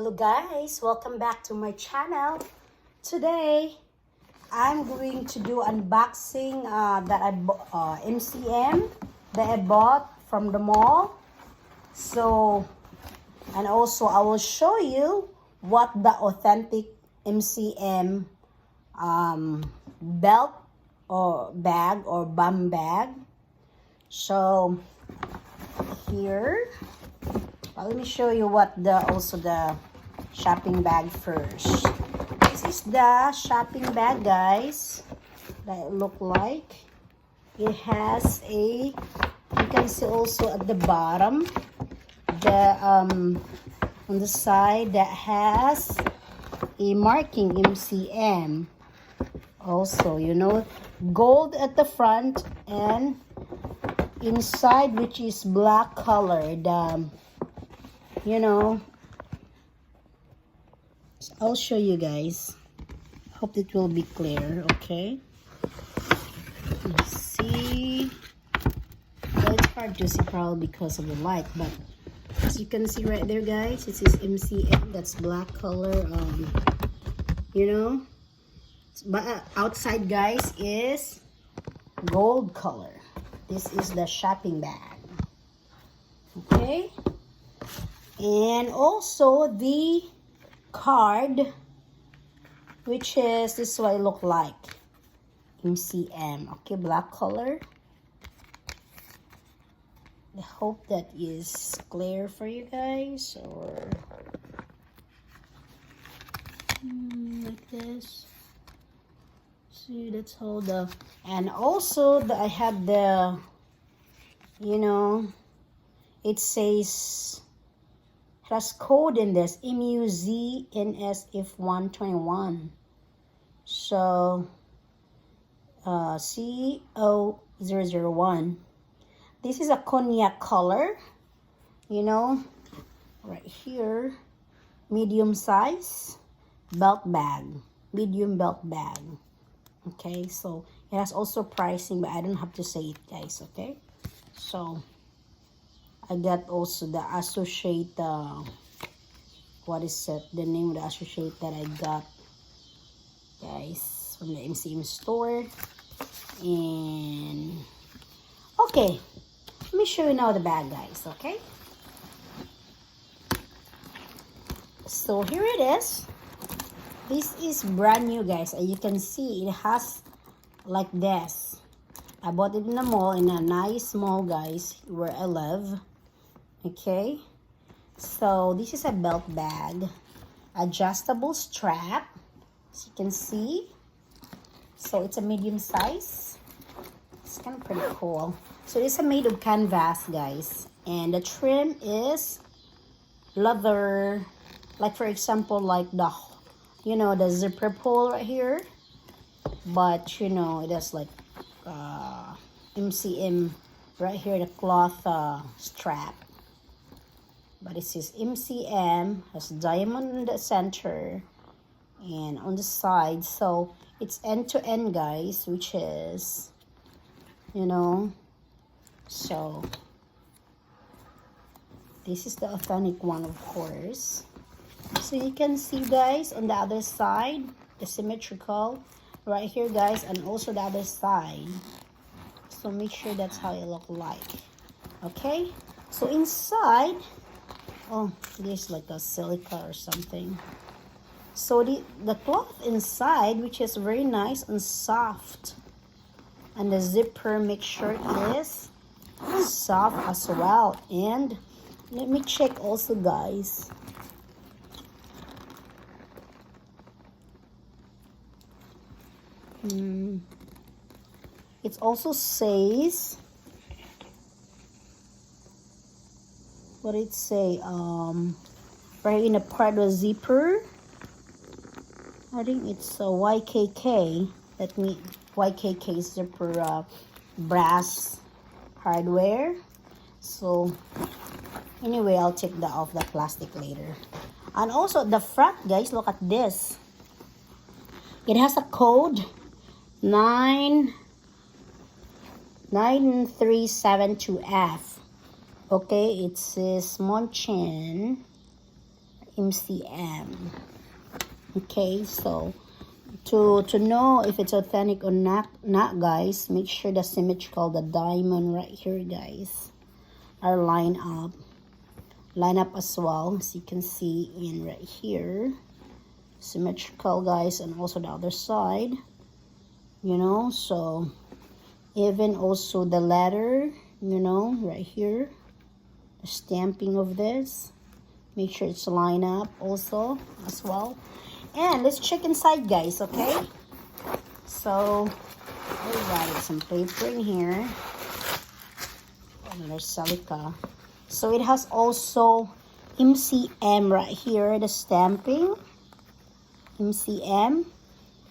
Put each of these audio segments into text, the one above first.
Hello guys, welcome back to my channel. Today I'm going to do unboxing MCM that I bought from the mall. So, and also I will show you what the authentic MCM belt or bag or bum bag. So here, let me show you what the shopping bag first. This is the shopping bag, guys, that it look like. It has a, you can see also at the bottom, the on the side that has a marking MCM. Also, you know, gold at the front and inside, which is black colored. You know, I'll show you guys. Hope it will be clear. Okay, let's see. Well, it's hard to see probably because of the light, but as you can see right there, guys, it is MCM. That's black color. You know, but outside, guys, is gold color. This is the shopping bag. Okay. And also the card, which is this is what it look like. MCM. Okay, black color. I hope that is clear for you guys, or like this. See, that's all the, and also I have the, you know, it says, has code in this, MUZNSF121. So CO001. This is a cognac color, you know, right here. Medium size belt bag, medium belt bag. Okay, so it has also pricing, but I don't have to say it, guys. Okay, so I got also the associate, what is it, the name of the associate that I got, guys, from the MCM store. And okay, let me show you now the bag, guys. Okay, so here it is. This is brand new, guys. As you can see, it has like this. I bought it in the mall, in a nice mall, guys, where I live. Okay, so this is a belt bag, adjustable strap, as you can see. So it's a medium size. It's kind of pretty cool. So it's made of canvas, guys, and the trim is leather. Like for example, like the, you know, the zipper pull right here, but you know, it has like MCM right here, the cloth strap. But it says MCM, has diamond in the center and on the side. So it's end to end, guys, which is, you know, so this is the authentic one, of course. So you can see, guys, on the other side, the symmetrical right here, guys, and also the other side. So make sure that's how it look like. Okay, so inside, oh, there's like a silica or something. So the cloth inside, which is very nice and soft, and the zipper, make sure it is soft as well. And let me check also, guys. It also says, what did it say? Right in a part of the zipper, I think it's a YKK. That means YKK zipper, brass hardware. So anyway, I'll take that off the plastic later. And also the front, guys, look at this. It has a code 9372F. Okay, it says Monchin MCM. Okay, so to know if it's authentic or not, guys, make sure the symmetrical, the diamond right here, guys, are lined up as well, as you can see in right here, symmetrical, guys, and also the other side, you know. So even also the letter, you know, right here, the stamping of this, make sure it's lined up also as well. And let's check inside, guys, okay? So we got some paper in here, another silica. So it has also MCM right here, the stamping, MCM.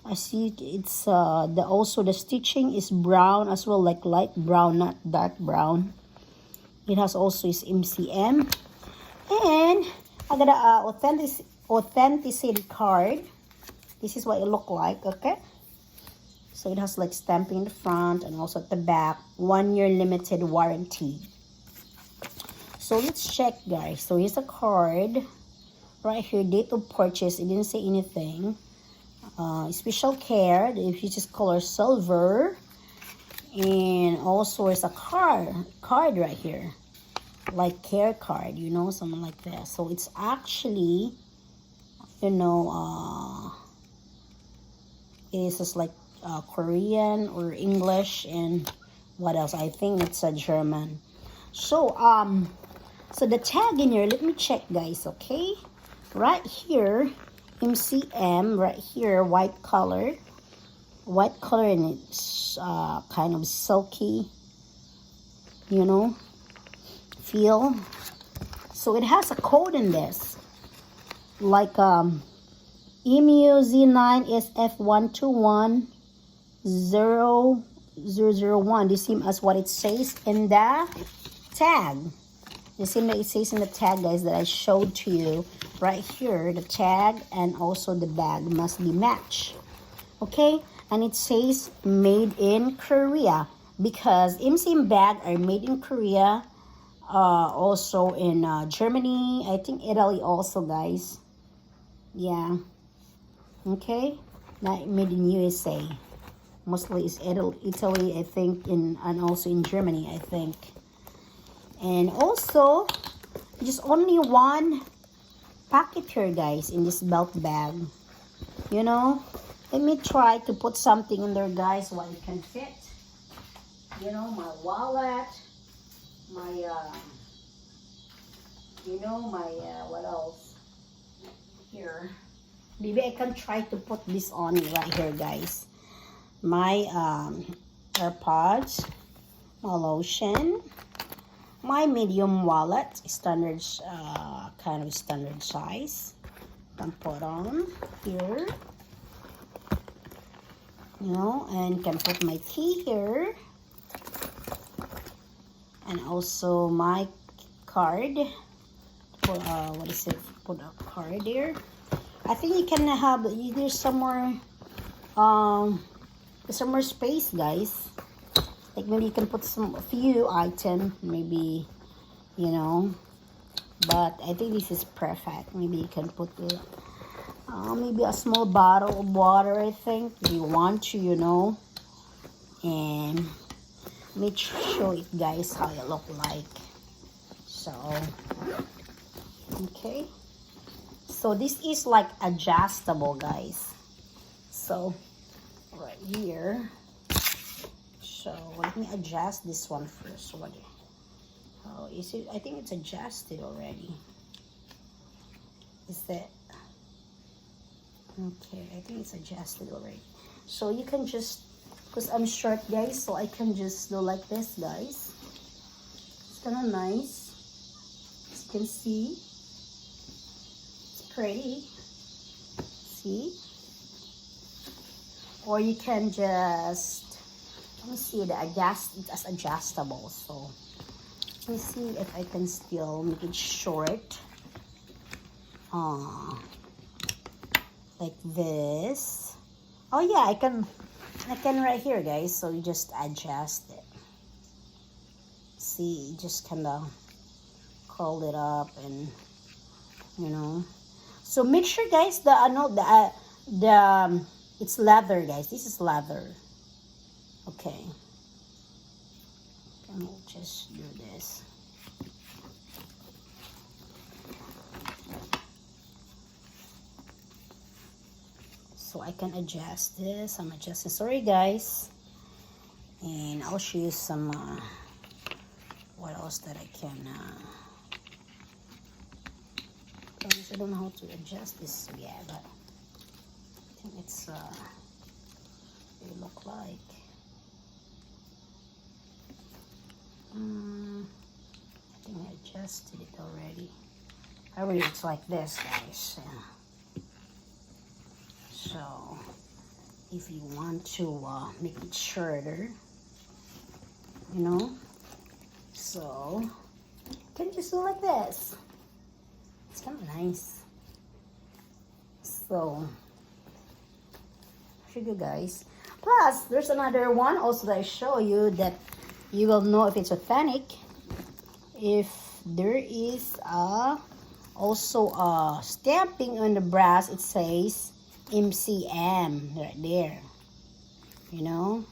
I see it's also the stitching is brown as well, like light brown, not dark brown. It has also its MCM. And I got a authenticity card. This is what it look like, okay? So it has like stamping in the front and also at the back, 1 year limited warranty. So let's check, guys. So here's a card right here, date of purchase. It didn't say anything. Special care, if you just color silver. And also there's a card right here, like care card, you know, something like that. So it's actually, you know, it's just like Korean or English, and what else? I think it's a German. So so the tag in here, let me check, guys, okay? Right here, MCM, right here, white color, and it's kind of silky, you know, feel. So it has a code in this, like EMUZ9SF12100001. The same as what it says in the tag. The same that it says in the tag, guys, that I showed to you right here. The tag and also the bag must be matched. Okay? And it says made in Korea, because MCM bag are made in Korea, also in Germany, I think Italy also, guys. Yeah. Okay? Not made in USA. Mostly it's Italy, I think, and also in Germany, I think. And also, just only one packet here, guys, in this belt bag. You know, let me try to put something in there, guys, what it can fit. You know, my wallet, my, you know, my, what else? Here. Maybe I can try to put this on right here, guys. My AirPods, my lotion, my medium wallet, standard, kind of standard size. Can put on here, you know, and can put my key here, and also my card. Put what is it? Put a card there. I think you can have either somewhere space, guys. Like maybe you can put a few items, maybe, you know. But I think this is perfect. Maybe you can put maybe a small bottle of water, I think, if you want to, you know. And let me show it, guys, how it look like. So, okay. So this is like adjustable, guys. So right here. So let me adjust this one first. Oh, is it? I think it's adjusted already. Is that? Okay, I think it's adjusted already. So you can just, because I'm short, guys, so I can just do like this, guys. It's kind of nice. As you can see, it's pretty. See? Or you can just, let me see, it's adjustable. So let me see if I can still make it short. Like this. Oh yeah, I can right here, guys. So you just adjust it. See, you just kind of curl it up, and you know, So make sure guys it's leather guys. This is leather. Okay. Let me just do this. So I can adjust this. I'm adjusting. Sorry guys. And I'll show you some what else that I can I don't know how to adjust this yet, but I think it's it look like I think I adjusted it already. Already it's like this guys. Yeah. So if you want to make it shorter, you know, so you can just do like this. It's kind of nice. So here you go guys. Plus there's another one also that I show you that you will know if it's authentic if there is also a stamping on the brass. It says MCM right there, you know.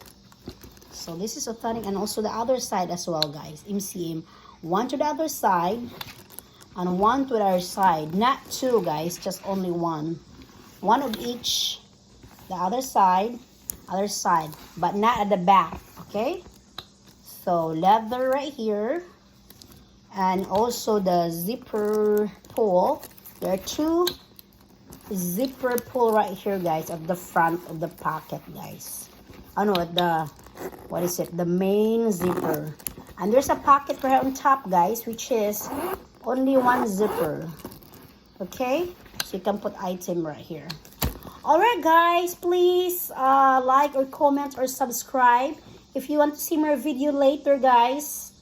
So this is authentic, and also the other side as well guys. MCM, one to the other side and one to the other side, not two guys, just only one of each, the other side, but not at the back. Okay, so leather right here, and also the zipper pull. There are two zipper pull right here guys at the front of the pocket guys. Oh no, at the, what is it, the main zipper. And there's a pocket right on top guys, which is only one zipper. Okay, so you can put item right here. Alright guys, please like or comment or subscribe if you want to see more video later guys.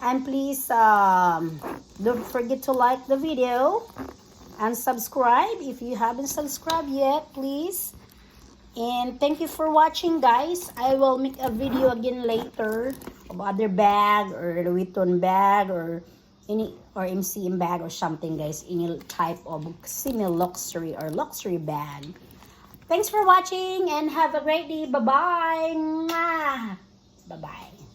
And please don't forget to like the video and subscribe if you haven't subscribed yet, please. And thank you for watching guys. I will make a video again later of other bag or the Vuitton bag or any or MCM bag or something guys, any type of semi-luxury or luxury bag. Thanks for watching and have a great day. Bye-bye. Bye-bye.